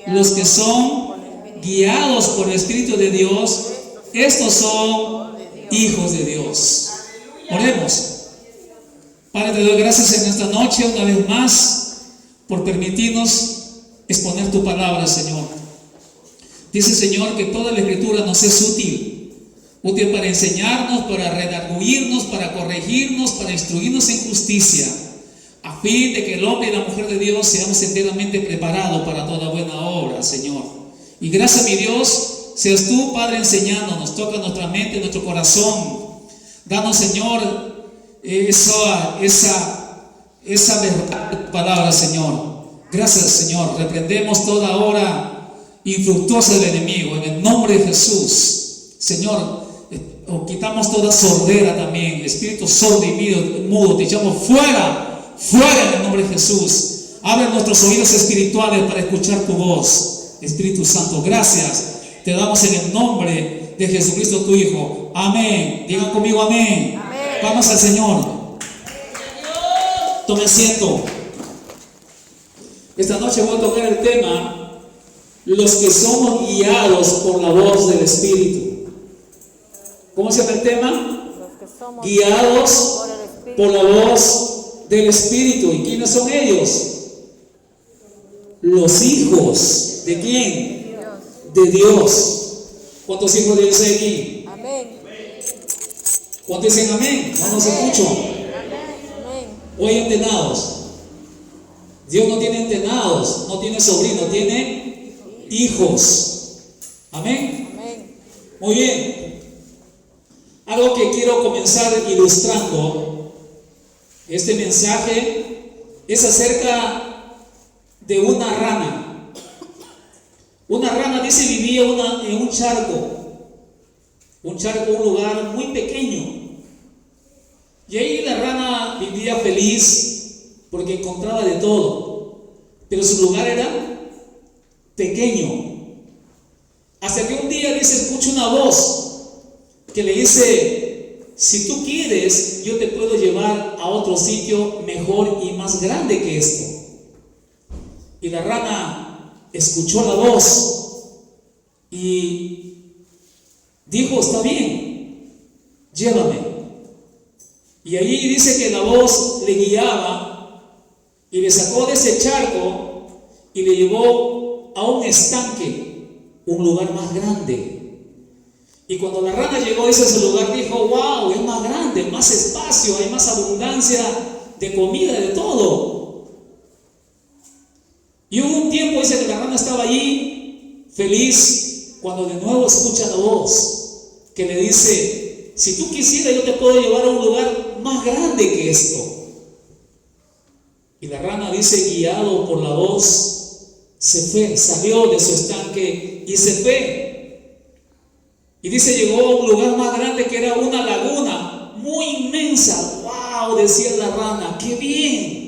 los que son guiados por el Espíritu de Dios, estos son hijos de Dios. Oremos. Padre, te doy gracias en esta noche una vez más por permitirnos exponer tu palabra, Señor. Dice, Señor, que toda la Escritura nos es útil para enseñarnos, para redarguirnos, para corregirnos, para instruirnos en justicia, a fin de que el hombre y la mujer de Dios seamos enteramente preparados para toda buena obra, Señor. Y gracias, mi Dios, seas tú, Padre, enseñándonos. Toca nuestra mente, nuestro corazón. Danos, Señor, esa verdad de tu palabra, Señor. Gracias, Señor. Reprendemos toda obra infructuosa del enemigo en el nombre de Jesús. Señor, quitamos toda sordera también, espíritu sordo y mudo, te echamos fuera en el nombre de Jesús. Abre nuestros oídos espirituales para escuchar tu voz, Espíritu Santo. Gracias te damos en el nombre de Jesucristo, tu Hijo. Amén. Digan conmigo amén. Vamos al Señor. Tome asiento. Esta noche voy a tocar el tema: los que somos guiados por la voz del Espíritu. ¿Cómo se llama el tema? Guiados por la voz del Espíritu. ¿Y quiénes son ellos? Los hijos. ¿De quién? De Dios. ¿Cuántos hijos de Dios hay aquí? Amén. ¿Cuántos dicen amén? No nos escucho. ¿O hay entenados? Dios no tiene entenados, no tiene sobrinos, tiene hijos. Amén. Muy bien. Algo que quiero comenzar ilustrando este mensaje es acerca de una rana. Una rana, dice, vivía en un charco, un lugar muy pequeño. Y ahí la rana vivía feliz porque encontraba de todo, pero su lugar era pequeño. Hasta que un día, dice, escucha una voz que le dice: si tú quieres, yo te puedo llevar a otro sitio mejor y más grande que esto. Y la rana escuchó la voz y dijo: está bien, llévame. Y allí dice que la voz le guiaba y le sacó de ese charco y le llevó a un estanque, un lugar más grande. Y cuando la rana llegó a ese lugar, dijo: wow, es más grande, más espacio, hay más abundancia de comida, de todo. Y hubo un tiempo, dice, que la rana estaba allí feliz, cuando de nuevo escucha la voz que le dice: si tú quisieras, yo te puedo llevar a un lugar más grande que esto. Y la rana, dice, guiado por la voz, se fue, salió de su estanque y se fue. Y dice, llegó a un lugar más grande que era una laguna muy inmensa. ¡Wow!, decía la rana, ¡qué bien!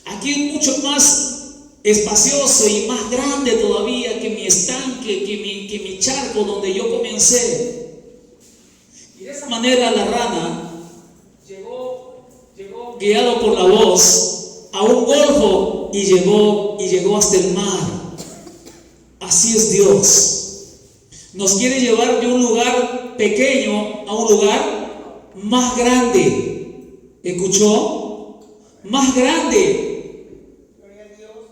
Aquí es mucho más espacioso y más grande todavía que mi estanque, que mi charco donde yo comencé. Y de esa manera la rana llegó guiado por la voz a un golfo y llegó hasta el mar. Así es Dios. Nos quiere llevar de un lugar pequeño a un lugar más grande. ¿Escuchó? Más grande.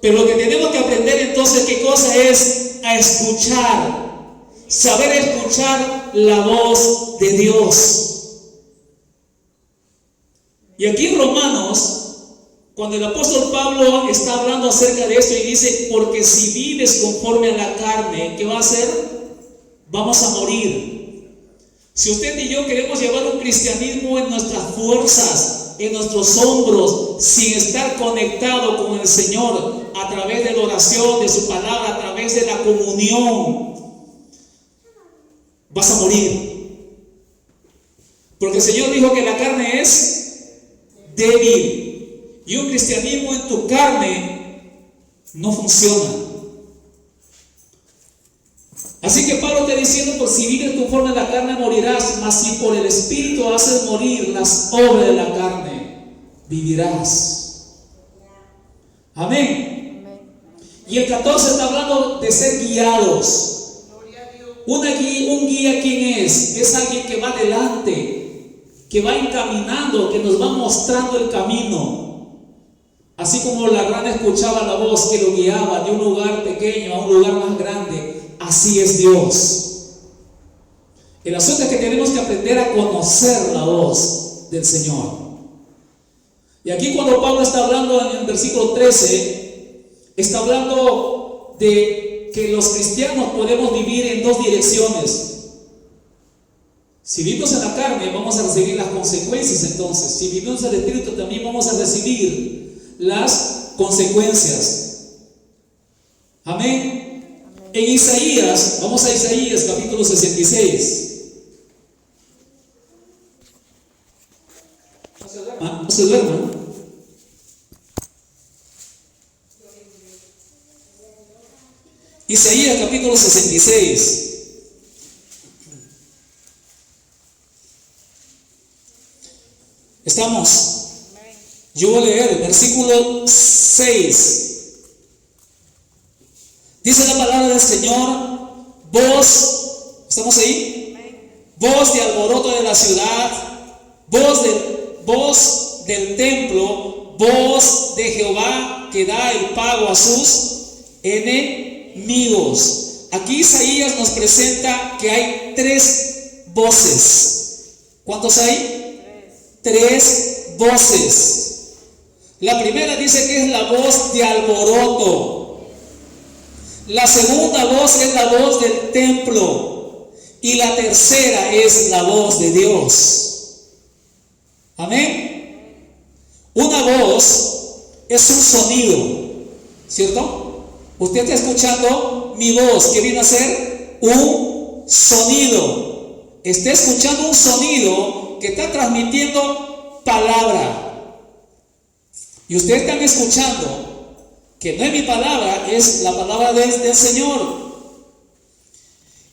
Pero lo que tenemos que aprender entonces, ¿qué cosa es? A escuchar. Saber escuchar la voz de Dios. Y aquí en Romanos, cuando el apóstol Pablo está hablando acerca de esto y dice: porque si vives conforme a la carne, ¿qué va a hacer? Vamos a morir. Si usted y yo queremos llevar un cristianismo en nuestras fuerzas, en nuestros hombros, sin estar conectado con el Señor a través de la oración, de su palabra, a través de la comunión, vas a morir. Porque el Señor dijo que la carne es débil, y un cristianismo en tu carne no funciona. Así que Pablo está diciendo: por si vives conforme a la carne morirás, mas si por el Espíritu haces morir las obras de la carne, vivirás. Amén. Y el 14 está hablando de ser guiados. Un guía, ¿quién es? Es alguien que va adelante, que va encaminando, que nos va mostrando el camino. Así como la rana escuchaba la voz que lo guiaba de un lugar pequeño a un lugar más grande, así es Dios. El asunto es que tenemos que aprender a conocer la voz del Señor. Y aquí cuando Pablo está hablando en el versículo 13, está hablando de que los cristianos podemos vivir en dos direcciones. Si vivimos en la carne, vamos a recibir las consecuencias entonces. Si vivimos en el Espíritu, también vamos a recibir las consecuencias. Amén. En Isaías, vamos a Isaías capítulo 66. No se duerman. Isaías capítulo 66. Estamos. Yo voy a leer el versículo 6. Dice la palabra del Señor: voz, ¿estamos ahí? Voz de alboroto de la ciudad, voz del templo, voz de Jehová que da el pago a sus enemigos. Aquí Isaías nos presenta que hay tres voces. ¿Cuántos hay? Tres voces. La primera dice que es la voz de alboroto. La segunda voz es la voz del templo. Y la tercera es la voz de Dios. Amén. Una voz es un sonido, ¿cierto? Usted está escuchando mi voz, que viene a ser un sonido. Está escuchando un sonido que está transmitiendo palabra. Y ustedes están escuchando que no es mi palabra, es la palabra del Señor.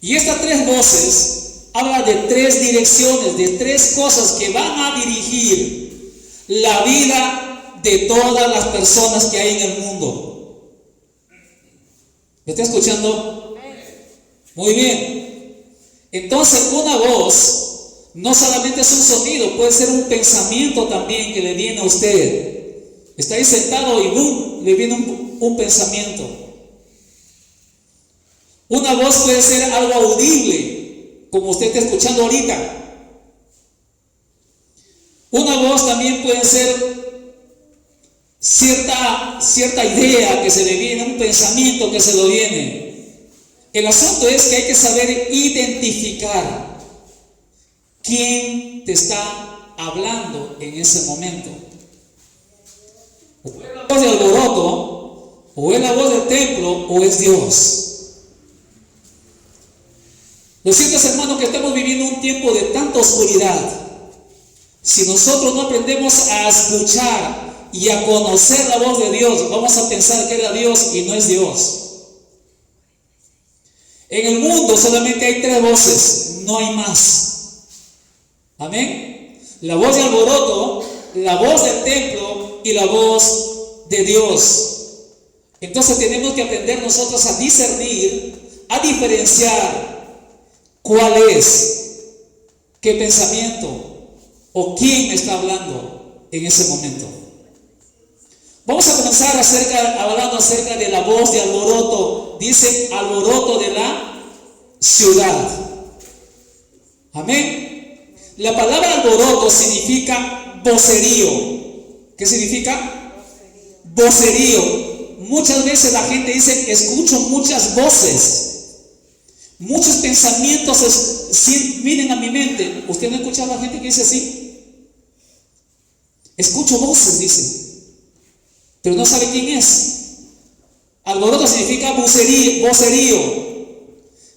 Y estas tres voces hablan de tres direcciones, de tres cosas que van a dirigir la vida de todas las personas que hay en el mundo. ¿Me está escuchando? Muy bien. Entonces, una voz no solamente es un sonido, puede ser un pensamiento también que le viene a usted. Está ahí sentado y ¡bum!, le viene un pensamiento. Una voz puede ser algo audible, como usted está escuchando ahorita. Una voz también puede ser cierta idea que se le viene, un pensamiento que se le viene. El asunto es que hay que saber identificar quién te está hablando en ese momento. O es la voz de alboroto, o es la voz del templo, o es Dios. Lo siento, hermanos, que estamos viviendo un tiempo de tanta oscuridad. Si nosotros no aprendemos a escuchar y a conocer la voz de Dios, vamos a pensar que era Dios y no es Dios. En el mundo solamente hay tres voces, no hay más. Amén. La voz de alboroto, la voz del templo y la voz de Dios. Entonces tenemos que aprender nosotros a discernir, a diferenciar cuál es, qué pensamiento o quién me está hablando en ese momento. Vamos a comenzar hablando acerca de la voz de alboroto. Dice alboroto de la ciudad. Amén. La palabra alboroto significa vocerío. ¿Qué significa? Vocerío. Muchas veces la gente dice: escucho muchas voces, muchos pensamientos vienen a mi mente. ¿Usted no ha escuchado a la gente que dice así? Escucho voces, dice, pero no sabe quién es. Alboroto significa vocerío.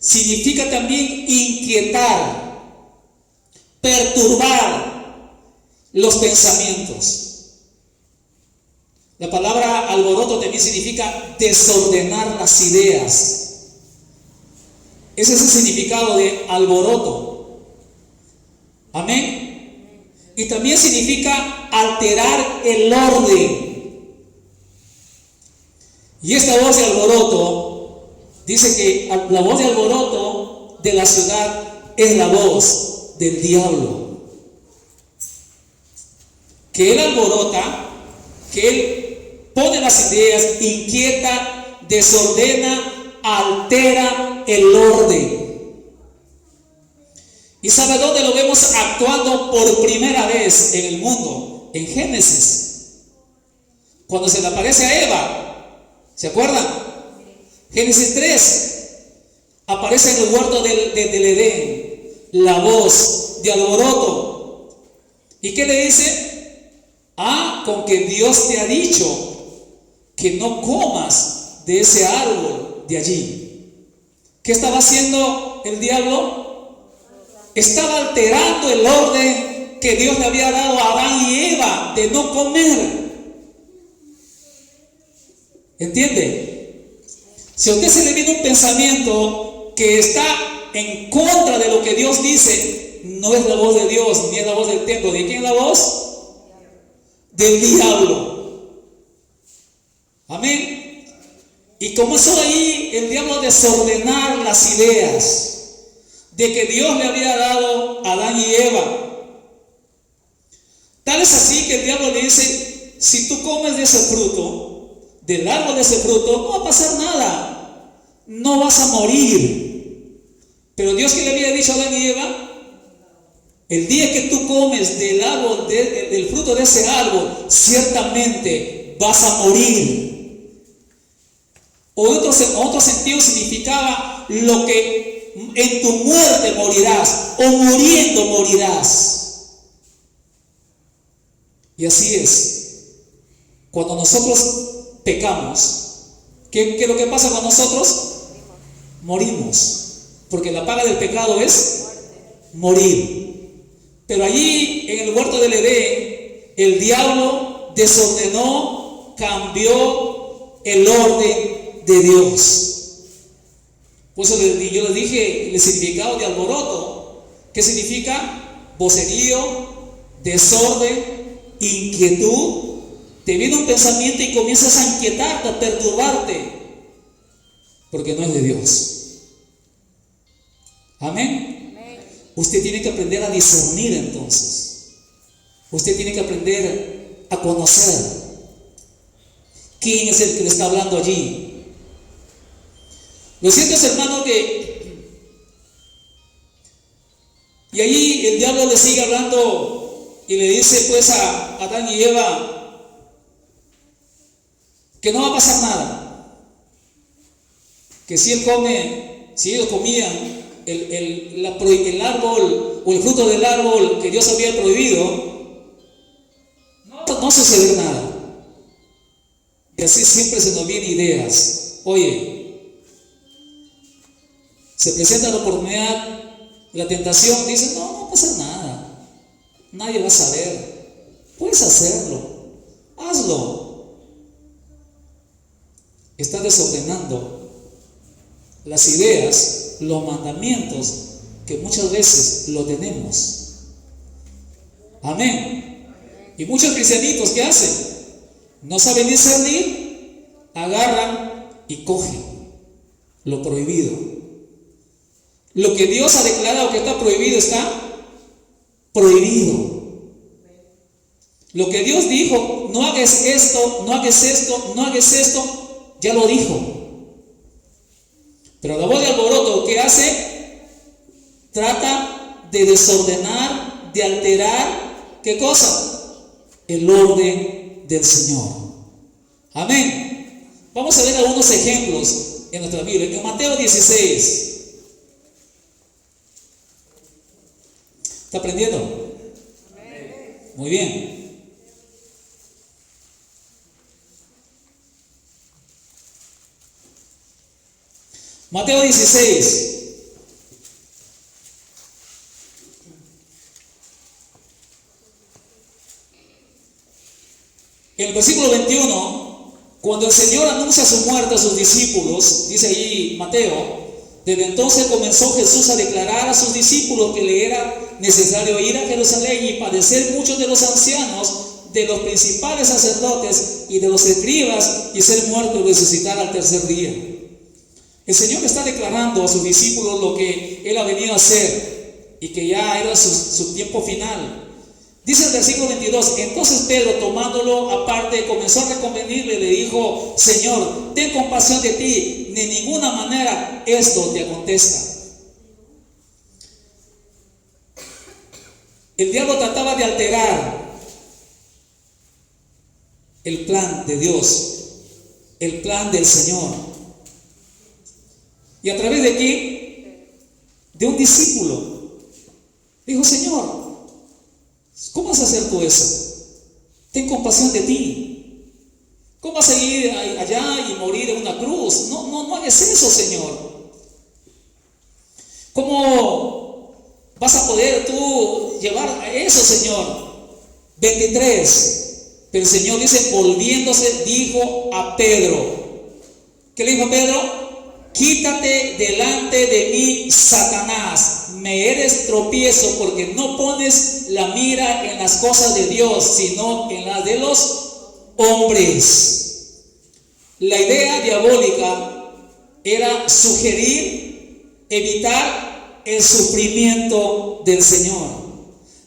Significa también inquietar, perturbar los pensamientos. La palabra alboroto también significa desordenar las ideas. Ese es el significado de alboroto. Amén. Y también significa alterar el orden. Y esta voz de alboroto, dice que la voz de alboroto de la ciudad es la voz del diablo. Que él alborota, que él pone las ideas, inquieta, desordena, altera el orden. ¿Y sabe dónde lo vemos actuando por primera vez en el mundo? En Génesis. Cuando se le aparece a Eva. ¿Se acuerdan? Génesis 3. Aparece en el huerto del Edén la voz de alboroto. ¿Y qué le dice? Con que Dios te ha dicho que no comas de ese árbol de allí. ¿Qué estaba haciendo el diablo? Estaba alterando el orden que Dios le había dado a Adán y Eva de no comer. ¿Entiende? Si a usted se le viene un pensamiento que está en contra de lo que Dios dice, no es la voz de Dios, ni es la voz del templo. ¿De quién es la voz? Del diablo. Amén. Y comenzó ahí el diablo a desordenar las ideas de que Dios le había dado a Adán y Eva. Tal es así que el diablo le dice: si tú comes de ese fruto, del árbol de ese fruto, no va a pasar nada, no vas a morir. Pero Dios, que le había dicho a Adán y Eva: el día que tú comes del árbol, del fruto de ese árbol, ciertamente vas a morir. O en otro sentido significaba lo que en tu muerte morirás, o muriendo morirás. Y así es. Cuando nosotros pecamos, ¿qué es lo que pasa con nosotros? Morimos. Porque la paga del pecado es morir. Pero allí en el huerto del Edén, el diablo desordenó, cambió el orden de Dios. Por eso yo les dije el significado de alboroto. ¿Qué significa? Vocerío, desorden, inquietud. Te viene un pensamiento y comienzas a inquietarte, a perturbarte, porque no es de Dios. Amén. Usted tiene que aprender a discernir entonces. Usted tiene que aprender a conocer quién es el que le está hablando allí. Lo siento, hermano, y allí el diablo le sigue hablando y le dice pues a Adán y Eva que no va a pasar nada, que si ellos comían el árbol o el fruto del árbol que Dios había prohibido, no sucederá nada. Y así siempre se nos vienen ideas. Oye, se presenta la oportunidad, la tentación, dice: no va a pasar nada, nadie va a saber, puedes hacerlo, hazlo. Está desordenando las ideas, los mandamientos que muchas veces lo tenemos. Amén. Y muchos cristianitos, ¿qué hacen? No saben discernir, agarran y cogen lo prohibido. Lo que Dios ha declarado que está prohibido, está prohibido. Lo que Dios dijo: no hagas esto, no hagas esto, no hagas esto, ya lo dijo. Pero la voz de alboroto, ¿qué hace? Trata de desordenar, de alterar, ¿qué cosa? El orden del Señor. Amén. Vamos a ver algunos ejemplos en nuestra Biblia. En Mateo 16. ¿Está aprendiendo? Muy bien. Mateo 16. En el versículo 21, cuando el Señor anuncia su muerte a sus discípulos, dice ahí Mateo: desde entonces comenzó Jesús a declarar a sus discípulos que le era necesario ir a Jerusalén y padecer muchos de los ancianos de los principales sacerdotes y de los escribas y ser muerto y resucitar al tercer día. El Señor está declarando a sus discípulos lo que Él ha venido a hacer y que ya era su tiempo final. Dice el versículo 22, entonces Pedro, tomándolo aparte, comenzó a reconvenirle y le dijo, Señor, ten compasión de ti, de ninguna manera esto te acontezca. El diablo trataba de alterar el plan de Dios, el plan del Señor. Y a través de aquí, de un discípulo, dijo, Señor, ¿cómo vas a hacer tú eso? Ten compasión de ti. ¿Cómo vas a ir allá y morir en una cruz? No hagas eso, Señor. ¿Cómo vas a poder tú llevar a eso, Señor? 23. Pero el Señor dice, volviéndose, dijo a Pedro. ¿Qué le dijo a Pedro? Quítate delante de mí, Satanás, me eres tropiezo porque no pones la mira en las cosas de Dios, sino en las de los hombres. La idea diabólica era sugerir, evitar el sufrimiento del Señor,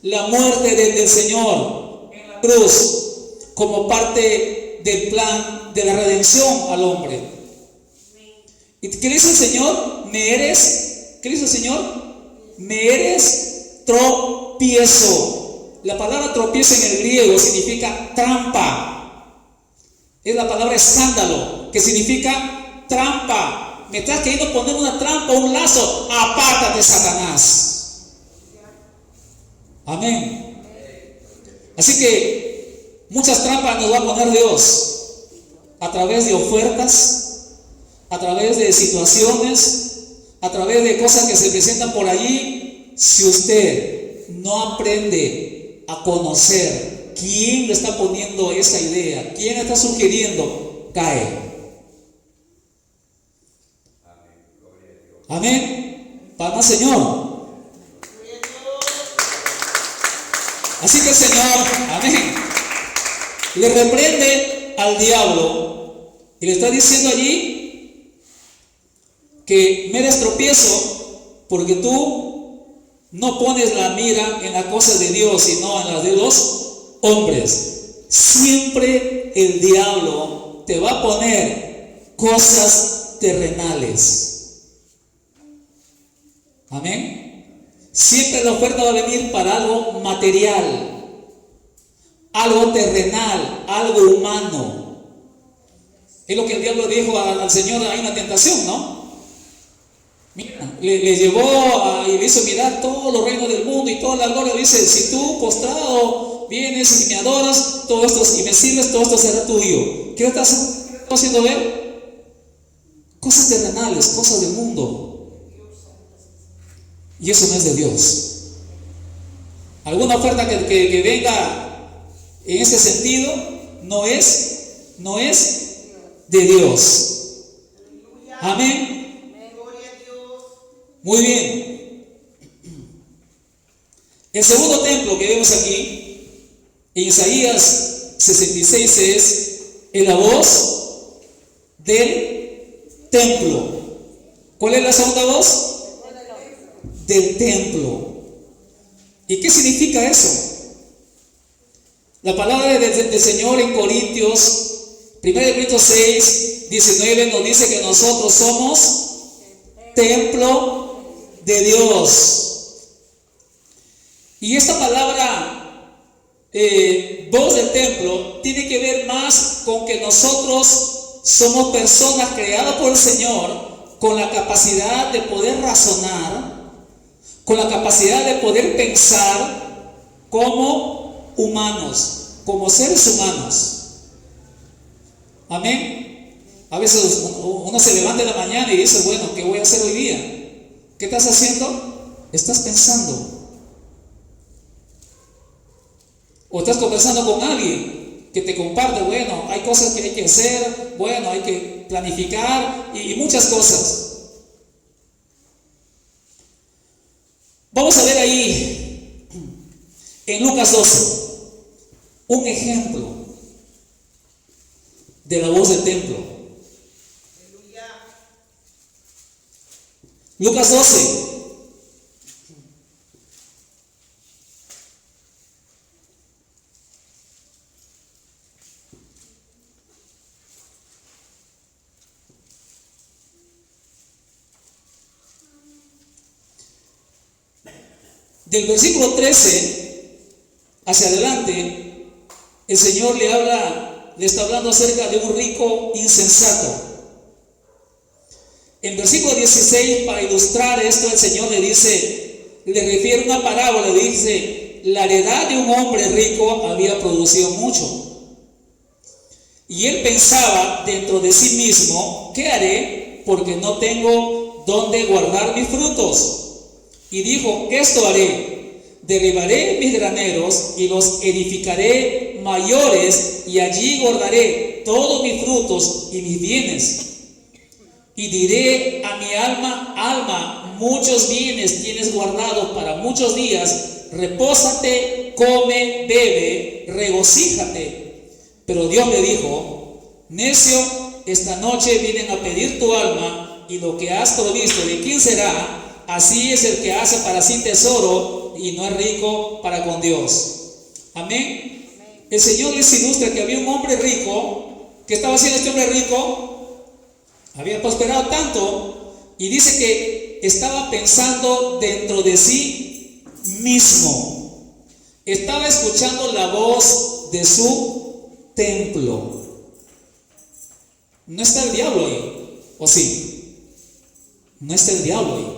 la muerte del Señor en la cruz, como parte del plan de la redención al hombre. ¿Y qué dice el Señor? ¿Qué dice el Señor? Me eres tropiezo. La palabra tropiezo en el griego significa trampa. Es la palabra escándalo, que significa trampa. Me estás queriendo poner una trampa, un lazo. Apártate, Satanás. Amén. Así que muchas trampas nos va a poner Dios a través de ofertas, a través de situaciones, a través de cosas que se presentan por allí. Si usted no aprende a conocer quién le está poniendo esa idea, quién está sugiriendo, cae. Amén. Palmas, Señor. Así que el Señor, amén, le reprende al diablo y le está diciendo allí que me eres tropiezo porque tú no pones la mira en las cosas de Dios, sino en las de los hombres. Siempre el diablo te va a poner cosas terrenales. Amén. Siempre la oferta va a venir para algo material, algo terrenal, algo humano. Es lo que el diablo dijo al Señor ahí en la tentación, ¿no? Mira, le llevó y le hizo mirar todos los reinos del mundo y toda la gloria. Dice, si tú postrado vienes y me adoras, todo esto, y me sirves, todo esto será tuyo. ¿Qué estás haciendo ver? Cosas terrenales, cosas del mundo. Y eso no es de Dios. Alguna oferta que venga en ese sentido no es de Dios. Amén. Muy bien. El segundo templo que vemos aquí, en Isaías 66, es la voz del templo. ¿Cuál es la segunda voz? Del templo. ¿Y qué significa eso? La palabra del Señor en Corintios, 1 Corintios 6, 19 nos dice que nosotros somos templo de Dios. Y esta palabra voz del templo tiene que ver más con que nosotros somos personas creadas por el Señor con la capacidad de poder razonar, con la capacidad de poder pensar como humanos, como seres humanos. Amén. A veces uno se levanta en la mañana y dice, bueno, ¿qué voy a hacer hoy día? ¿Qué estás haciendo? Estás pensando. O estás conversando con alguien que te comparte, bueno, hay cosas que hay que hacer, bueno, hay que planificar y muchas cosas. Vamos a ver ahí en Lucas 12 un ejemplo de la voz del templo. Lucas 12. Del versículo 13 hacia adelante, el Señor le está hablando acerca de un rico insensato. En versículo 16, para ilustrar esto, el Señor le refiere una parábola, le dice: la heredad de un hombre rico había producido mucho. Y él pensaba dentro de sí mismo: ¿qué haré? Porque no tengo dónde guardar mis frutos. Y dijo: esto haré, derribaré mis graneros y los edificaré mayores, y allí guardaré todos mis frutos y mis bienes. Y diré a mi alma: alma, muchos bienes tienes guardados para muchos días, repósate, come, bebe, regocíjate. Pero Dios le dijo: necio, esta noche vienen a pedir tu alma, y lo que has provisto, ¿de quién será? Así es el que hace para sí tesoro y no es rico para con Dios. Amén. El Señor les ilustra que había un hombre rico. ¿Qué estaba haciendo este hombre rico? Había prosperado tanto, y dice que estaba pensando dentro de sí mismo. Estaba escuchando la voz de su templo. No está el diablo ahí, ¿o sí? No está el diablo ahí.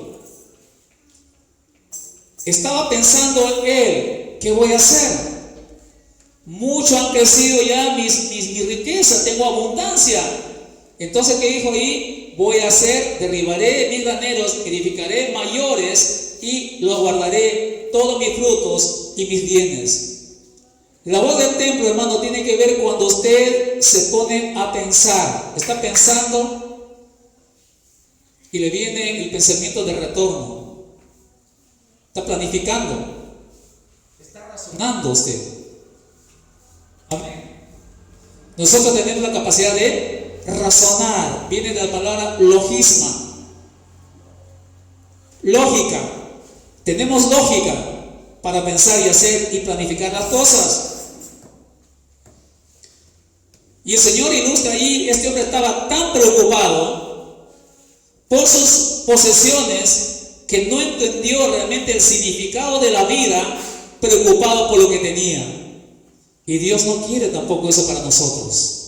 Estaba pensando en él: ¿qué voy a hacer? Mucho han crecido ya mi riqueza, tengo abundancia. Entonces, ¿qué dijo ahí? Voy a hacer, derribaré mis graneros, edificaré mayores y los guardaré todos mis frutos y mis bienes. La voz del templo, hermano, tiene que ver cuando usted se pone a pensar. Está pensando y le viene el pensamiento de retorno. Está planificando, está razonando usted. Amén. Nosotros tenemos la capacidad de razonar. Viene de la palabra logisma, lógica. Tenemos lógica para pensar y hacer y planificar las cosas. Y el Señor ilustra ahí: este hombre estaba tan preocupado por sus posesiones que no entendió realmente el significado de la vida, preocupado por lo que tenía. Y Dios no quiere tampoco eso para nosotros.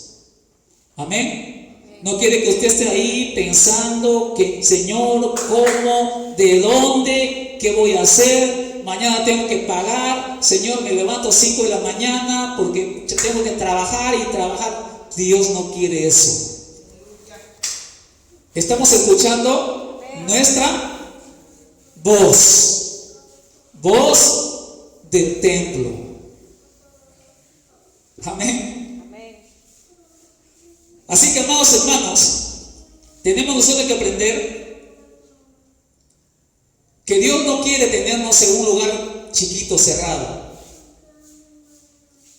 Amén. No quiere que usted esté ahí pensando que: Señor, ¿cómo? ¿De dónde? ¿Qué voy a hacer? Mañana tengo que pagar. Señor, me levanto 5 de la mañana porque tengo que trabajar y trabajar. Dios no quiere eso. Estamos escuchando nuestra voz del templo. Amén. Así que, amados hermanos, tenemos nosotros que aprender que Dios no quiere tenernos en un lugar chiquito, cerrado.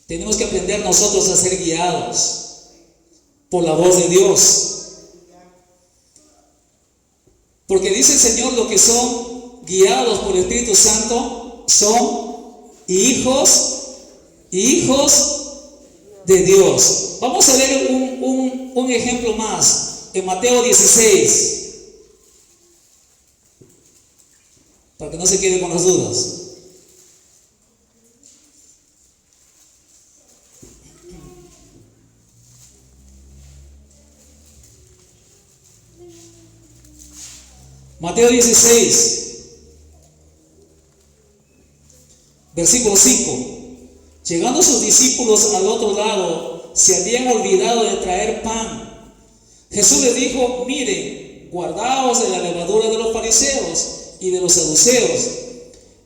Tenemos que aprender nosotros a ser guiados por la voz de Dios. Porque dice el Señor: los que son guiados por el Espíritu Santo son hijos de Dios. Vamos a ver un ejemplo más en Mateo 16, para que no se quede con las dudas. Mateo 16, versículo 5. Llegando sus discípulos al otro lado, se habían olvidado de traer pan. Jesús les dijo: miren, guardaos de la levadura de los fariseos y de los saduceos.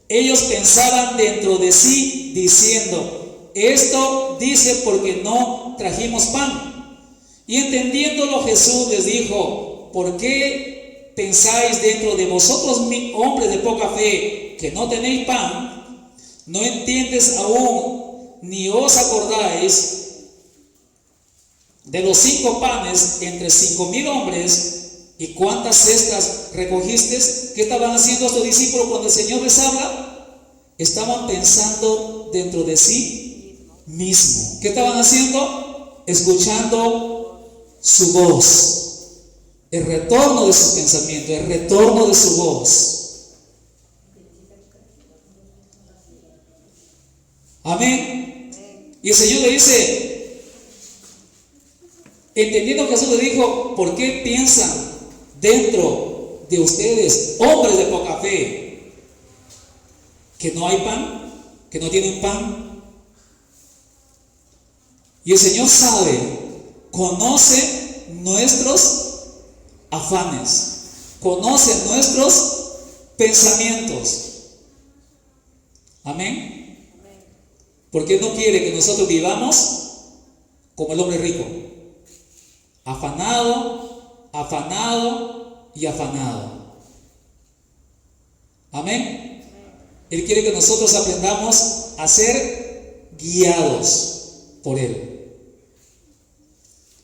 Ellos pensaban dentro de sí, diciendo: esto dice porque no trajimos pan. Y entendiéndolo, Jesús les dijo: ¿por qué pensáis dentro de vosotros, hombres de poca fe, que no tenéis pan? ¿No entiendes aún ni os acordáis de los 5 panes entre 5,000 hombres, y cuántas cestas recogisteis. ¿Qué estaban haciendo estos discípulos cuando el Señor les habla? Estaban pensando dentro de sí mismo. ¿Qué estaban haciendo? Escuchando su voz. El retorno de sus pensamientos, el retorno de su voz. Amén. Y el Señor le dice, entendiendo que Jesús le dijo, ¿por qué piensan dentro de ustedes, hombres de poca fe, que no hay pan, que no tienen pan? Y el Señor sabe, conoce nuestros afanes, conoce nuestros pensamientos. Amén. Porque Él no quiere que nosotros vivamos como el hombre rico, afanado, afanado y afanado. Amén. Él quiere que nosotros aprendamos a ser guiados por Él.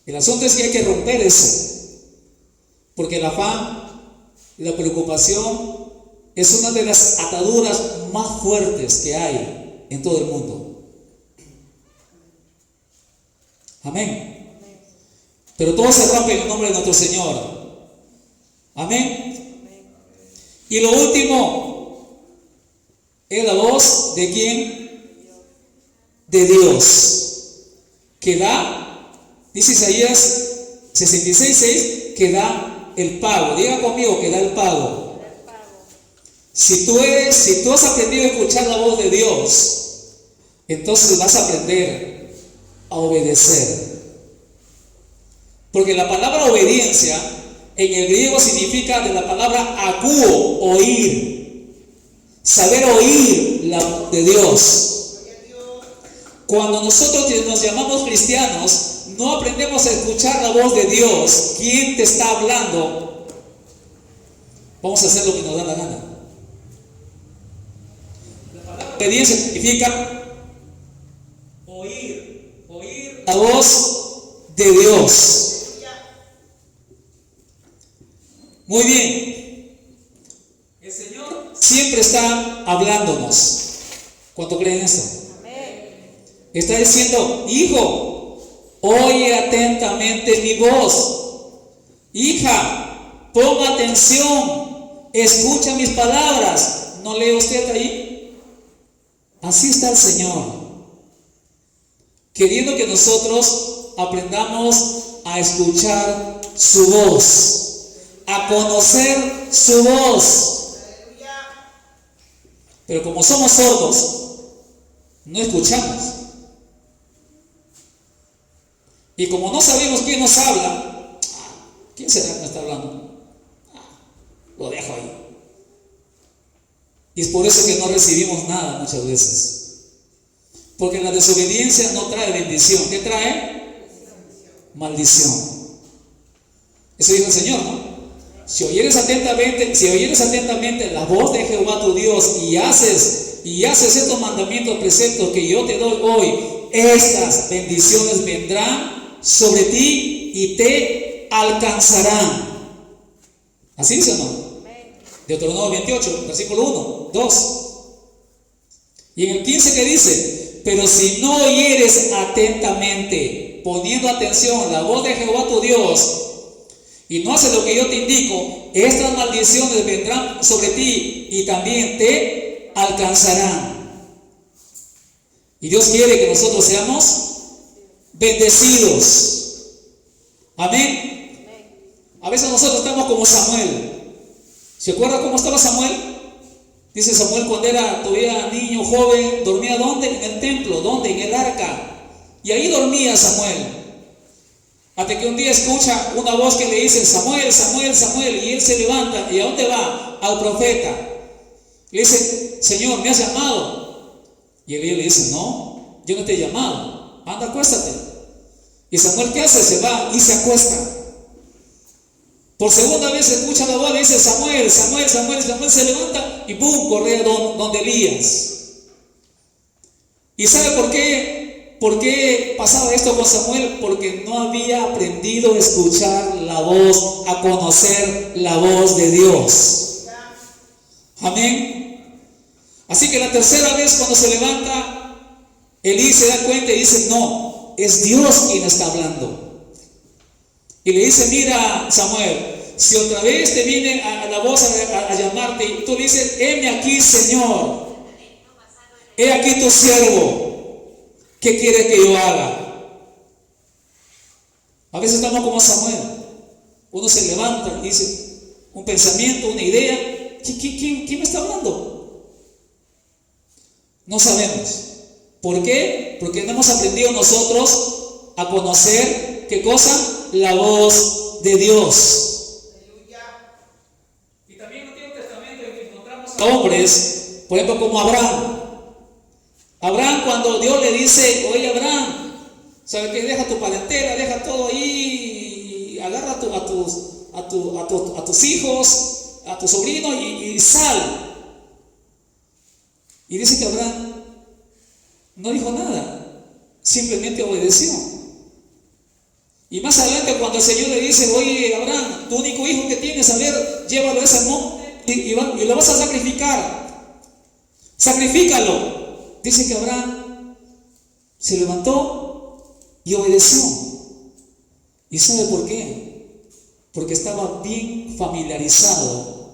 El asunto es que hay que romper eso, porque el afán y la preocupación es una de las ataduras más fuertes que hay en todo el mundo. Amén. Pero todo se rompe en el nombre de nuestro Señor. Amén. Y lo último es la voz de ¿quién? De Dios, que da, dice Isaías 66:6, que da el pago. Diga conmigo, que da el pago. Si tú has aprendido a escuchar la voz de Dios, entonces vas a aprender a obedecer. Porque la palabra obediencia en el griego significa de la palabra akuo, oír. Saber oír la voz de Dios. Cuando nosotros nos llamamos cristianos, no aprendemos a escuchar la voz de Dios. ¿Quién te está hablando? Vamos a hacer lo que nos da la gana. La palabra obediencia significa oír la voz de Dios. Muy bien. El Señor siempre está hablándonos. ¿Cuánto creen eso? Está diciendo, hijo, oye atentamente mi voz. Hija, ponga atención, escucha mis palabras. ¿No lee usted ahí? Así está el Señor, queriendo que nosotros aprendamos a escuchar su voz, a conocer su voz. Pero como somos sordos, no escuchamos. Y como no sabemos quién nos habla, ¿quién será que me está hablando? Lo dejo ahí. Y es por eso que no recibimos nada muchas veces. Porque la desobediencia no trae bendición. ¿Qué trae? Maldición. Eso dijo el Señor, ¿no? Si oyeres atentamente la voz de Jehová tu Dios y haces estos mandamientos, preceptos que yo te doy hoy, estas bendiciones vendrán sobre ti y te alcanzarán. ¿Así dice o no? Deuteronomio 28, versículo 1, 2. Y en el 15 que dice, pero si no oyeres atentamente, poniendo atención la voz de Jehová tu Dios, y no haces lo que yo te indico, estas maldiciones vendrán sobre ti y también te alcanzarán. Y Dios quiere que nosotros seamos bendecidos. Amén. A veces nosotros estamos como Samuel. ¿Se acuerda cómo estaba Samuel? Dice Samuel, cuando era todavía niño, joven, dormía ¿dónde? En el templo. ¿Dónde? En el arca. Y ahí dormía Samuel. Hasta que un día escucha una voz que le dice, Samuel, Samuel, Samuel. Y él se levanta. ¿Y a dónde va? Al profeta. Le dice, Señor, ¿me has llamado? Y Elías le dice, no, yo no te he llamado. Anda, acuéstate. Y Samuel, ¿qué hace? Se va y se acuesta. Por segunda vez escucha la voz, le dice, Samuel, Samuel, Samuel. Samuel se levanta y ¡pum! Corre donde Elías. ¿Y sabe por qué? ¿Por qué pasaba esto con Samuel? Porque no había aprendido a escuchar la voz, a conocer la voz de Dios. Amén. Así que la tercera vez cuando se levanta, Elí se da cuenta y dice, no, es Dios quien está hablando. Y le dice, mira Samuel, si otra vez te viene a la voz a llamarte, y tú dices, heme aquí, Señor, he aquí tu siervo, ¿qué quieres que yo haga? A veces estamos como Samuel, uno se levanta y dice, un pensamiento, una idea, ¿quién me está hablando? No sabemos. ¿Por qué? Porque no hemos aprendido nosotros a conocer, ¿qué cosa? La voz de Dios. Y también en el Antiguo Testamento encontramos a hombres, por ejemplo, como Abraham. Abraham, cuando Dios le dice, oye Abraham, ¿sabes qué? Deja tu parentela, deja todo ahí, agarra a tus hijos, a tu sobrino y sal. Y dice que Abraham no dijo nada, simplemente obedeció. Y más adelante cuando el Señor le dice, oye Abraham, tu único hijo que tienes, a ver, llévalo a ese monte y lo vas a sacrificar. Sacrifícalo. Dice que Abraham se levantó y obedeció. ¿Y sabe por qué? Porque estaba bien familiarizado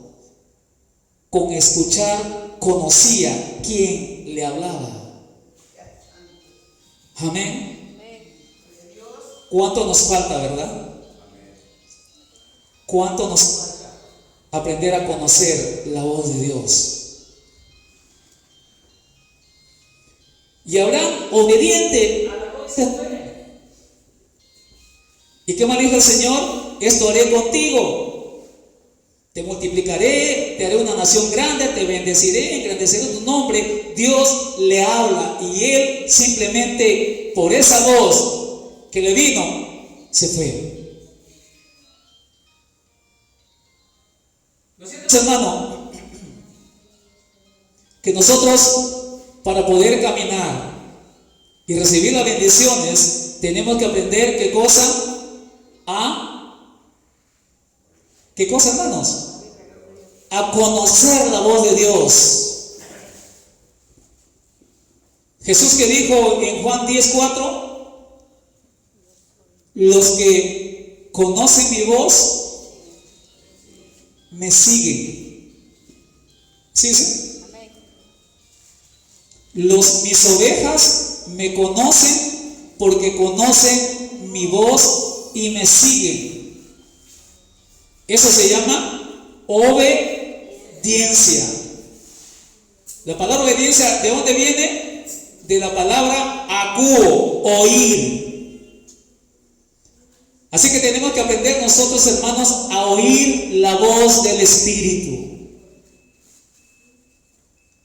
con escuchar, conocía quién le hablaba. Amén. ¿Cuánto nos falta, verdad? ¿Cuánto nos falta aprender a conocer la voz de Dios? Y Abraham, obediente a la voz de Dios. ¿Y qué más dijo el Señor? Esto haré contigo. Te multiplicaré, te haré una nación grande, te bendeciré, engrandeceré tu nombre. Dios le habla y él simplemente por esa voz que le vino, se fue. ¿Lo sientes, hermano? Que nosotros, para poder caminar y recibir las bendiciones, tenemos que aprender ¿qué cosa? ¿Qué cosa, hermanos? A conocer la voz de Dios. Jesús que dijo en Juan 10:4, los que conocen mi voz me siguen. ¿Sí? Mis ovejas me conocen porque conocen mi voz y me siguen. Eso se llama obediencia. La palabra obediencia, ¿de dónde viene? De la palabra acuo, oír. Así que tenemos que aprender nosotros, hermanos, a oír la voz del Espíritu.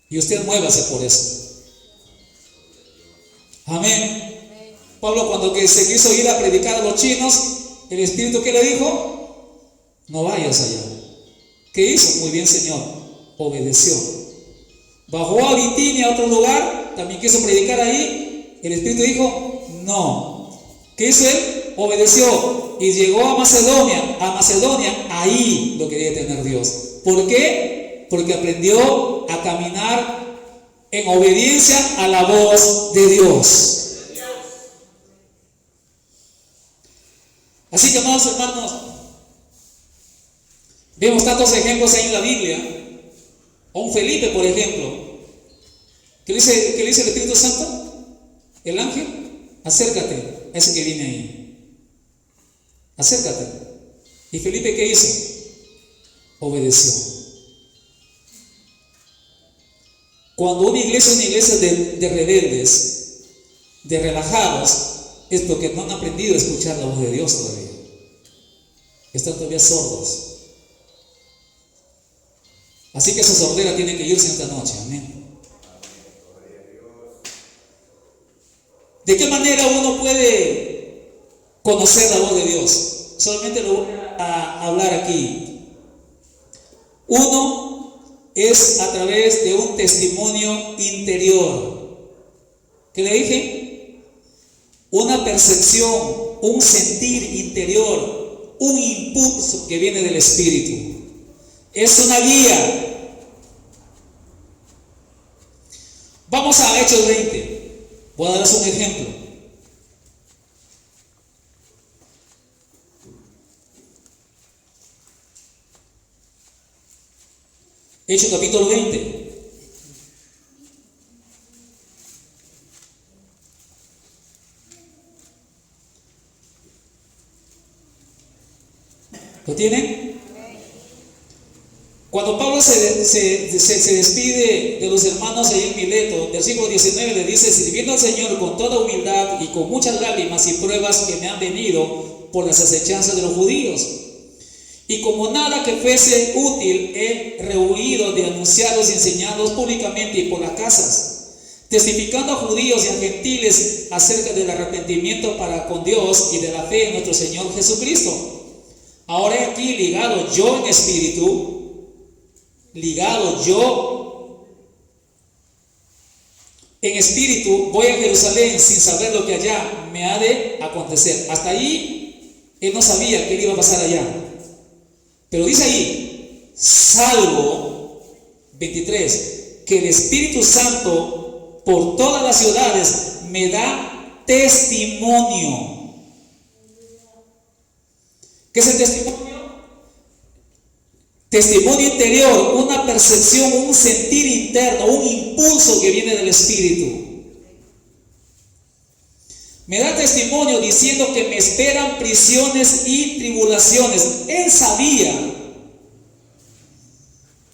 Y usted muévase por eso. Amén. Pablo, cuando se quiso ir a predicar a los chinos, el Espíritu, ¿qué le dijo? No vayas allá. ¿Qué hizo? Muy bien, Señor. Obedeció. Bajó a Bitinia, a otro lugar, también quiso predicar ahí. El Espíritu dijo, no. ¿Qué hizo él? Obedeció. Y llegó a Macedonia. A Macedonia, ahí lo quería tener Dios. ¿Por qué? Porque aprendió a caminar en obediencia a la voz de Dios. Así que, amados hermanos, vemos tantos ejemplos ahí en la Biblia. A un Felipe, por ejemplo, ¿qué le dice el Espíritu Santo? El ángel, acércate a ese que viene ahí. Acércate. ¿Y Felipe qué hizo? Obedeció. Cuando una iglesia es una iglesia de rebeldes, de relajados, es porque no han aprendido a escuchar la voz de Dios todavía. Están todavía sordos. Así que esa sordera tiene que irse esta noche. Amén. ¿De qué manera uno puede conocer la voz de Dios? Solamente lo voy a hablar aquí. Uno es a través de un testimonio interior ¿Qué le dije? Una percepción, un sentir interior, un impulso que viene del Espíritu. Es una guía. Vamos a Hechos 20. Voy a darles un ejemplo. Hechos capítulo 20. ¿Lo tienen? Cuando Pablo se despide de los hermanos ahí en Mileto, versículo 19 le dice: sirviendo al Señor con toda humildad y con muchas lágrimas y pruebas que me han venido por las acechanzas de los judíos. Y como nada que fuese útil, he rehuido de anunciarlos y enseñarlos públicamente y por las casas, testificando a judíos y a gentiles acerca del arrepentimiento para con Dios y de la fe en nuestro Señor Jesucristo. Ahora he aquí ligado yo en espíritu, voy a Jerusalén sin saber lo que allá me ha de acontecer. Hasta ahí él no sabía qué le iba a pasar allá. Pero dice ahí, salvo 23, que el Espíritu Santo por todas las ciudades me da testimonio. ¿Qué es el testimonio? Testimonio interior, una percepción, un sentir interno, un impulso que viene del Espíritu. Me da testimonio diciendo que me esperan prisiones y tribulaciones. Él sabía,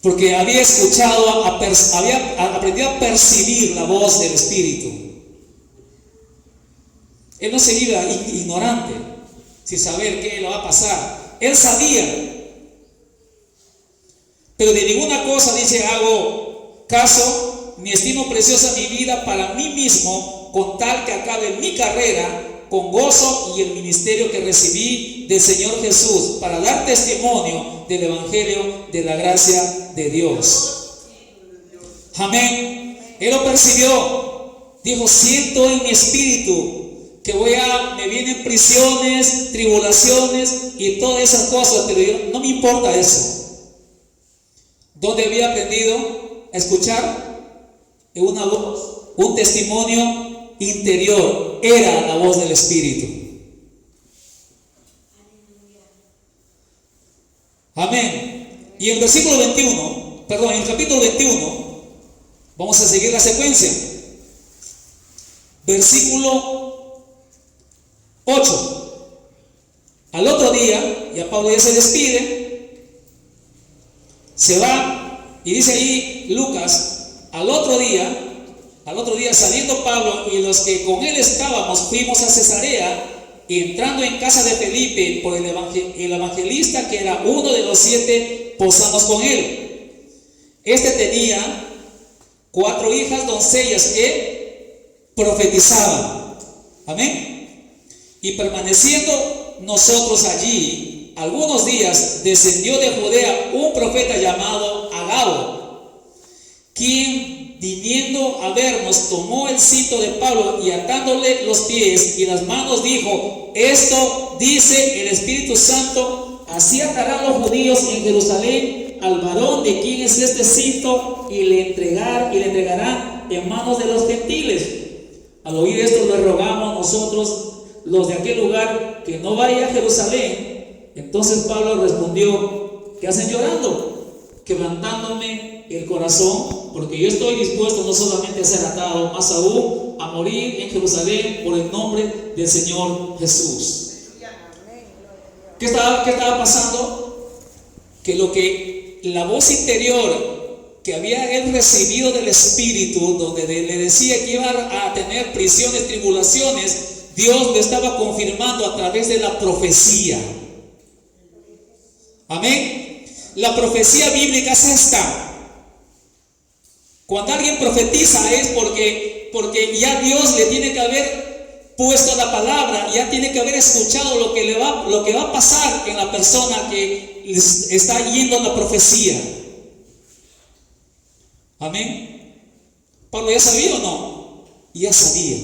porque había escuchado, había aprendido a percibir la voz del Espíritu. Él no se iba ignorante, sin saber qué le va a pasar. Él sabía. Pero de ninguna cosa, dice, hago caso, ni estimo preciosa mi vida para mí mismo, con tal que acabe mi carrera con gozo y el ministerio que recibí del Señor Jesús, para dar testimonio del Evangelio de la gracia de Dios. Amén. Él lo percibió. Dijo: siento en mi espíritu que me vienen prisiones, tribulaciones y todas esas cosas, pero yo, no me importa eso. ¿Dónde había aprendido a escuchar? En una voz, un testimonio interior. Era la voz del Espíritu. Amén. Y en el versículo 21, en el capítulo 21, vamos a seguir la secuencia. Versículo 8. Al otro día, ya Pablo ya se despide, se va, y dice ahí Lucas: al otro día saliendo Pablo y los que con él estábamos, fuimos a Cesarea, y entrando en casa de Felipe por el evangelista, que era uno de los 7, posamos con él. Este tenía 4 hijas doncellas que profetizaban. Amén. Y permaneciendo nosotros allí algunos días, descendió de Judea un profeta llamado Agabo, quien, viniendo a vernos, tomó el cinto de Pablo y atándole los pies y las manos, dijo: esto dice el Espíritu Santo, así atarán los judíos en Jerusalén al varón de quien es este cinto, y le entregarán en manos de los gentiles. Al oír esto, le rogamos nosotros, los de aquel lugar, que no vaya a Jerusalén. Entonces Pablo respondió: ¿qué hacen llorando? Quebrantándome el corazón, porque yo estoy dispuesto no solamente a ser atado, más aún a morir en Jerusalén por el nombre del Señor Jesús. ¿Qué estaba pasando? Que la voz interior que había él recibido del Espíritu, donde le decía que iba a tener prisiones, tribulaciones, Dios lo estaba confirmando a través de la profecía. Amén. La profecía bíblica es esta. Cuando alguien profetiza es porque ya Dios le tiene que haber puesto la palabra, ya tiene que haber escuchado lo que va a pasar en la persona que está yendo a la profecía. Amén. ¿Pablo ya sabía o no? ya sabía.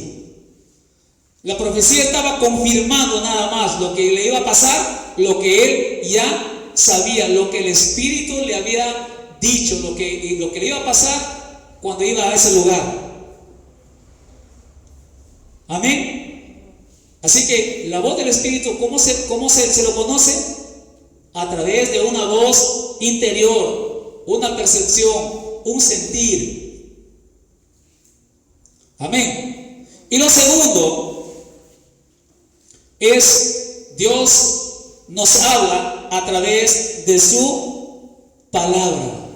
La profecía estaba confirmando nada más lo que le iba a pasar, lo que él ya sabía, lo que el Espíritu le había dicho, lo que le iba a pasar cuando iba a ese lugar. Amén. Así que la voz del Espíritu, ¿cómo se lo conoce? A través de una voz interior, una percepción, un sentir. Amén. Y lo segundo es, Dios nos habla a través de su palabra.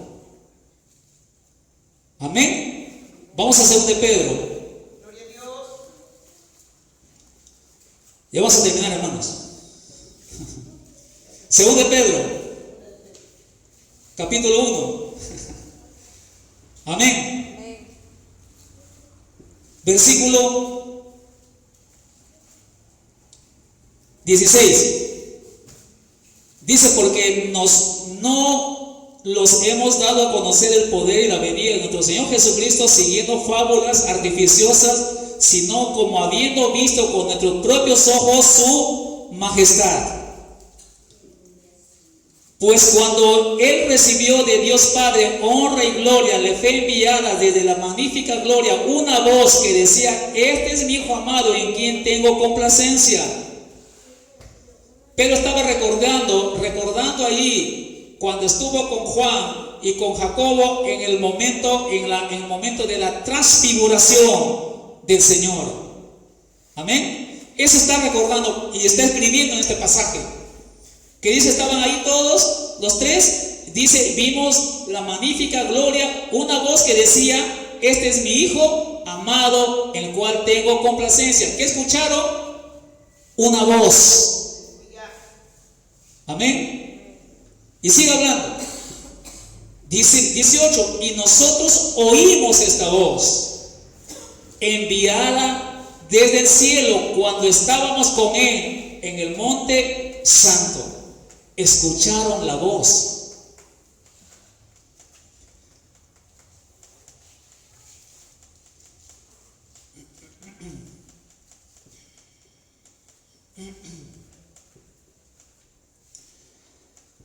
Amén. Vamos a 2 de Pedro. Ya vamos a terminar, hermanos. 2 de Pedro, capítulo 1. Amén. Versículo 16. Dice, porque no los hemos dado a conocer el poder y la venida de nuestro Señor Jesucristo siguiendo fábulas artificiosas, sino como habiendo visto con nuestros propios ojos su majestad. Pues cuando Él recibió de Dios Padre honra y gloria, le fue enviada desde la magnífica gloria una voz que decía: este es mi Hijo amado en quien tengo complacencia. Pero estaba recordando allí cuando estuvo con Juan y con Jacobo en el momento de la transfiguración del Señor. Amén. Eso está recordando y está escribiendo en este pasaje. Que dice, estaban ahí todos, los tres, dice, vimos la magnífica gloria, una voz que decía: este es mi Hijo amado, en el cual tengo complacencia. ¿Qué escucharon? Una voz. Amén. Y sigue hablando. Dice 18, y nosotros oímos esta voz, enviada desde el cielo, cuando estábamos con Él en el monte santo. Escucharon la voz.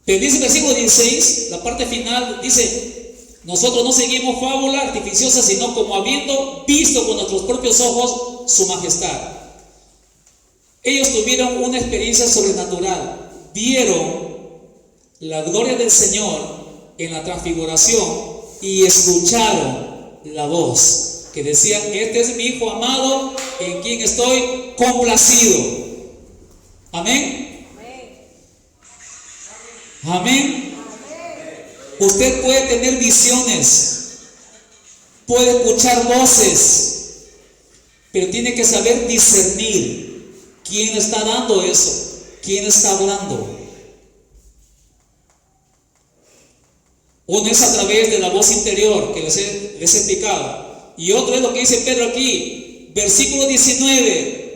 Pero dice el versículo 16, la parte final, dice: nosotros no seguimos fábula artificiosa, sino como habiendo visto con nuestros propios ojos su majestad. Ellos tuvieron una experiencia sobrenatural. Vieron la gloria del Señor en la transfiguración y escucharon la voz que decía: este es mi Hijo amado en quien estoy complacido. Amén. Amén. Usted puede tener visiones, puede escuchar voces, pero tiene que saber discernir quién está dando eso, quién está hablando. Uno es a través de la voz interior que les he explicado, y otro es lo que dice Pedro aquí, versículo 19.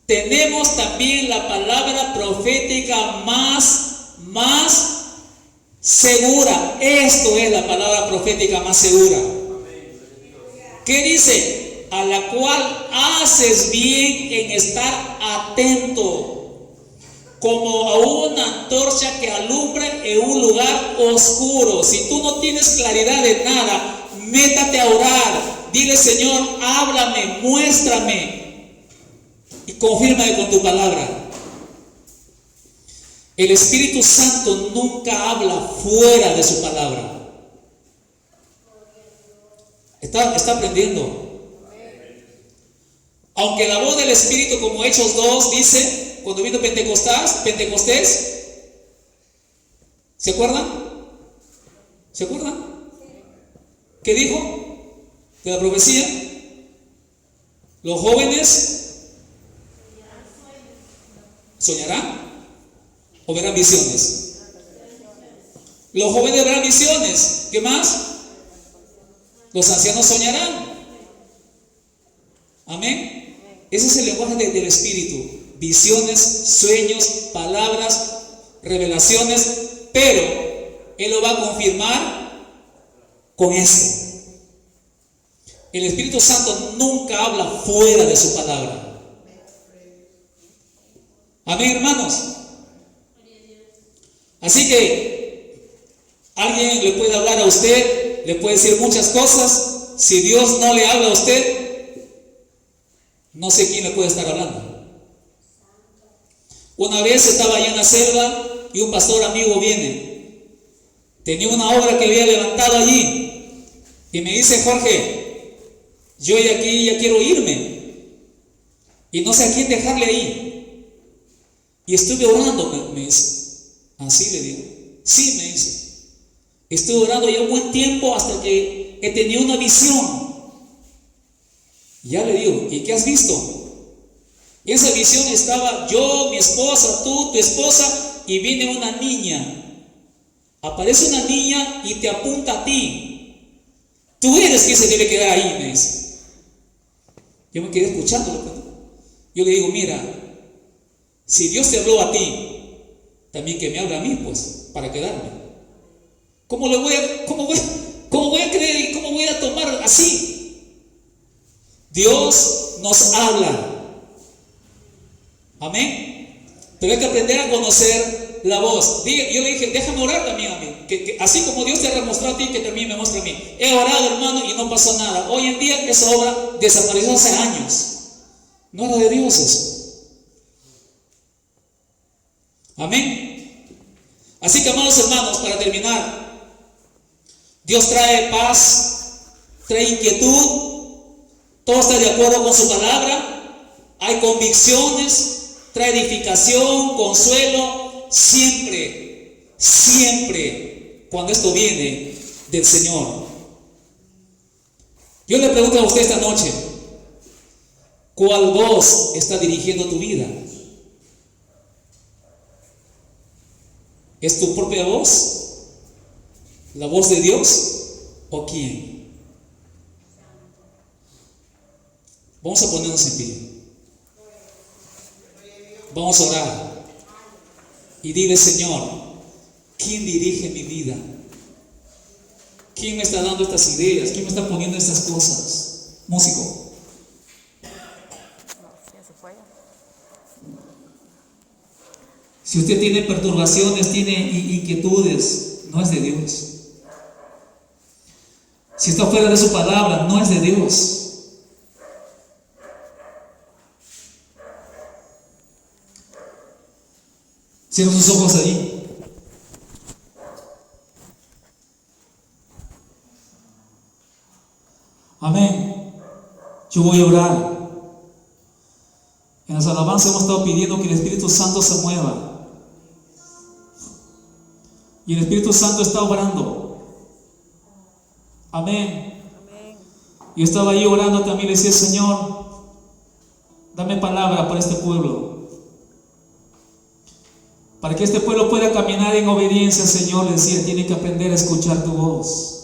Tenemos también la palabra profética más segura. Esto es la palabra profética más segura. ¿Qué dice? A la cual haces bien en estar atento, como a una antorcha que alumbra en un lugar oscuro. Si tú no tienes claridad de nada, métate a orar. Dile: Señor, háblame, muéstrame y confírmame con tu palabra. El Espíritu Santo nunca habla fuera de su palabra. Está aprendiendo. Aunque la voz del Espíritu, como Hechos 2 dice, cuando vino Pentecostés, ¿se acuerdan? ¿Se acuerdan? ¿Qué dijo? De la profecía. Los jóvenes soñarán o verán visiones. Los jóvenes verán visiones. ¿Qué más? Los ancianos soñarán. Amén. Ese es el lenguaje del Espíritu. Visiones, sueños, palabras, revelaciones. Pero Él lo va a confirmar con esto. El Espíritu Santo nunca habla fuera de su palabra. Amén, hermanos. Así que alguien le puede hablar a usted, le puede decir muchas cosas. Si Dios no le habla a usted, no sé quién le puede estar hablando. Una vez estaba allá en la selva y un pastor amigo viene. Tenía una obra que había levantado allí y me dice: Jorge, yo de aquí ya quiero irme y no sé a quién dejarle ahí. Y estuve orando, me dice. Así le digo. Sí, me dice. Estuve orando ya un buen tiempo hasta que he tenido una visión. Ya le digo: ¿y qué has visto? Y esa visión estaba yo, mi esposa, tú, tu esposa, y viene una niña. Aparece una niña y te apunta a ti. Tú eres quien se debe quedar ahí, me dice. Yo me quedé escuchándolo. Yo le digo: mira, si Dios te habló a ti, también que me hable a mí, pues, para quedarme. ¿Cómo voy a creer y cómo voy a tomar así? Dios nos habla. Amén. Pero hay que aprender a conocer la voz. Yo le dije: déjame orar también a mí. Que así como Dios te ha mostrado a ti, que también me muestre a mí. He orado, hermano, y no pasó nada. Hoy en día esa obra desapareció hace años. No era de Dios eso. Amén. Así que, amados hermanos, para terminar, Dios trae paz, trae inquietud, todo está de acuerdo con su palabra, hay convicciones, trae edificación, consuelo, siempre, siempre, cuando esto viene del Señor. Yo le pregunto a usted esta noche: ¿cuál voz está dirigiendo tu vida? ¿Es tu propia voz? ¿La voz de Dios? ¿O quién? Vamos a ponernos en pie. Vamos a orar. Y dile: Señor, ¿quién dirige mi vida? ¿Quién me está dando estas ideas? ¿Quién me está poniendo estas cosas? Músico. Si usted tiene perturbaciones, tiene inquietudes, no es de Dios. Si está fuera de su palabra, no es de Dios. Cierra sus ojos ahí. Amén. Yo voy a orar. En las alabanzas hemos estado pidiendo que el Espíritu Santo se mueva. Y el Espíritu Santo está obrando. Amén. Yo estaba ahí orando también, le decía: Señor, dame palabra para este pueblo. Para que este pueblo pueda caminar en obediencia, Señor, le decía: tiene que aprender a escuchar tu voz.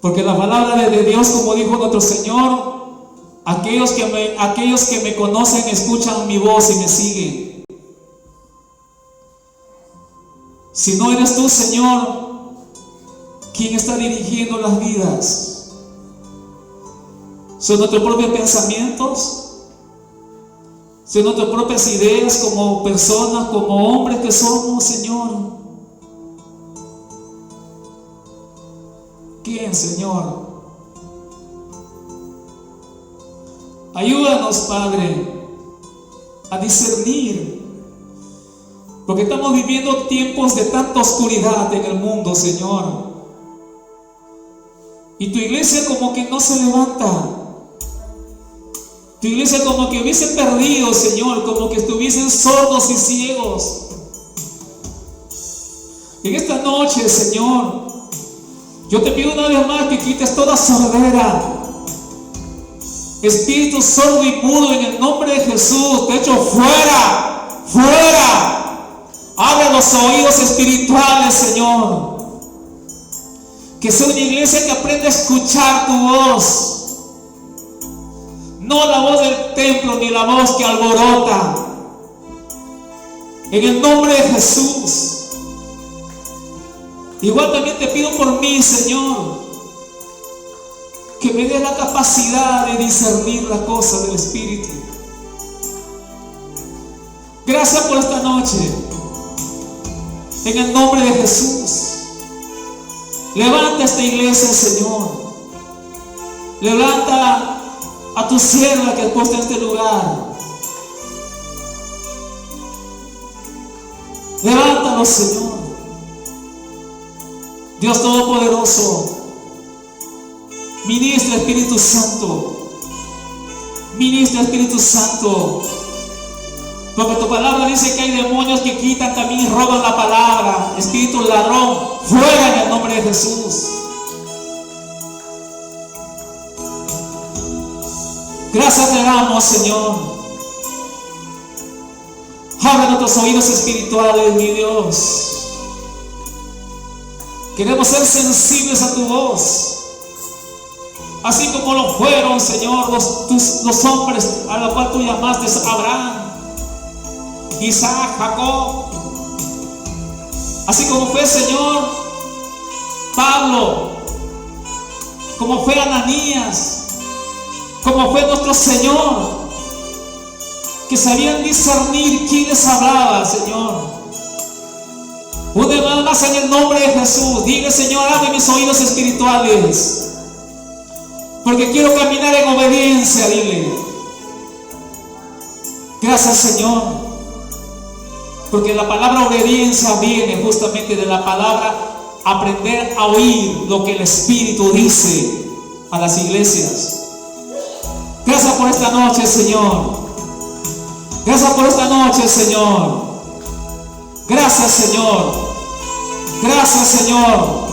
Porque la palabra de Dios, como dijo nuestro Señor, aquellos que me conocen escuchan mi voz y me siguen. Si no eres tú, Señor, ¿quién está dirigiendo las vidas? ¿Son nuestros propios pensamientos? ¿Son nuestras propias ideas como personas, como hombres que somos, Señor? ¿Quién, Señor? Ayúdanos, Padre, a discernir. Porque estamos viviendo tiempos de tanta oscuridad en el mundo, Señor. Y tu iglesia como que no se levanta. Tu iglesia como que hubiese perdido, Señor, como que estuviesen sordos y ciegos. En esta noche, Señor, yo te pido una vez más que quites toda sordera, espíritu sordo y mudo, en el nombre de Jesús. Te echo fuera, fuera. Abre los oídos espirituales, Señor. Que sea una iglesia que aprenda a escuchar tu voz. No la voz del templo ni la voz que alborota. En el nombre de Jesús. Igual también te pido por mí, Señor. me dé la capacidad de discernir las cosas del Espíritu. Gracias por esta noche. En el nombre de Jesús. Levanta esta iglesia, Señor. Levanta a tu sierva que has puesto en este lugar. Levántalo, Señor. Dios Todopoderoso. Ministra Espíritu Santo. Ministra Espíritu Santo. Porque tu palabra dice que hay demonios que quitan también y roban la palabra. Espíritu ladrón, fuera en el nombre de Jesús. Gracias te damos, Señor. Abre nuestros oídos espirituales, mi Dios. Queremos ser sensibles a tu voz. Así como lo fueron, Señor, los hombres a los cuales tú llamaste Abraham, Isaac, Jacob. Así como fue, Señor, Pablo, como fue Ananías, como fue nuestro Señor, que sabían discernir quién les hablaba, Señor. Una vez más en el nombre de Jesús, dile, Señor, abre mis oídos espirituales, porque quiero caminar en obediencia, dile. Gracias, Señor, porque la palabra obediencia viene justamente de la palabra aprender a oír lo que el Espíritu dice a las iglesias. Gracias por esta noche, Señor. Gracias por esta noche, Señor. Gracias, Señor. Gracias, Señor.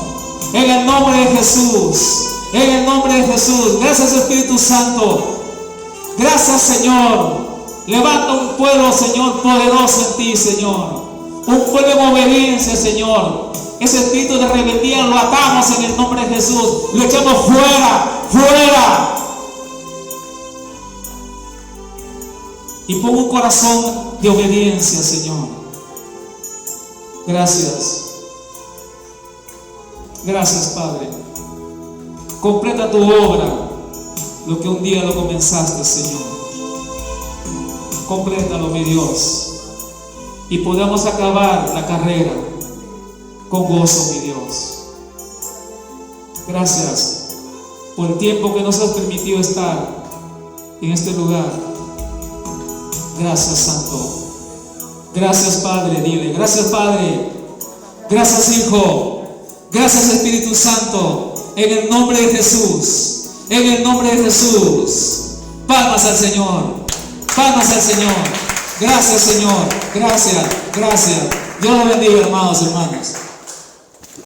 En el nombre de Jesús. En el nombre de Jesús. Gracias, Espíritu Santo. Gracias, Señor. Levanta un pueblo, Señor, poderoso en ti, Señor. Un pueblo en obediencia, Señor. Ese espíritu de rebeldía lo atamos en el nombre de Jesús. Lo echamos fuera, fuera. Y pon un corazón de obediencia, Señor. Gracias. Gracias, Padre. Completa tu obra, lo que un día lo comenzaste, Señor. Complétalo, mi Dios. Y podamos acabar la carrera con gozo, mi Dios. Gracias por el tiempo que nos has permitido estar en este lugar. Gracias, Santo. Gracias, Padre, dile. Gracias, Padre. Gracias, Hijo. Gracias, Espíritu Santo. En el nombre de Jesús. En el nombre de Jesús. Palmas al Señor. Palmas al Señor. Gracias, Señor. Gracias, gracias. Dios los bendiga, hermanos, hermanas.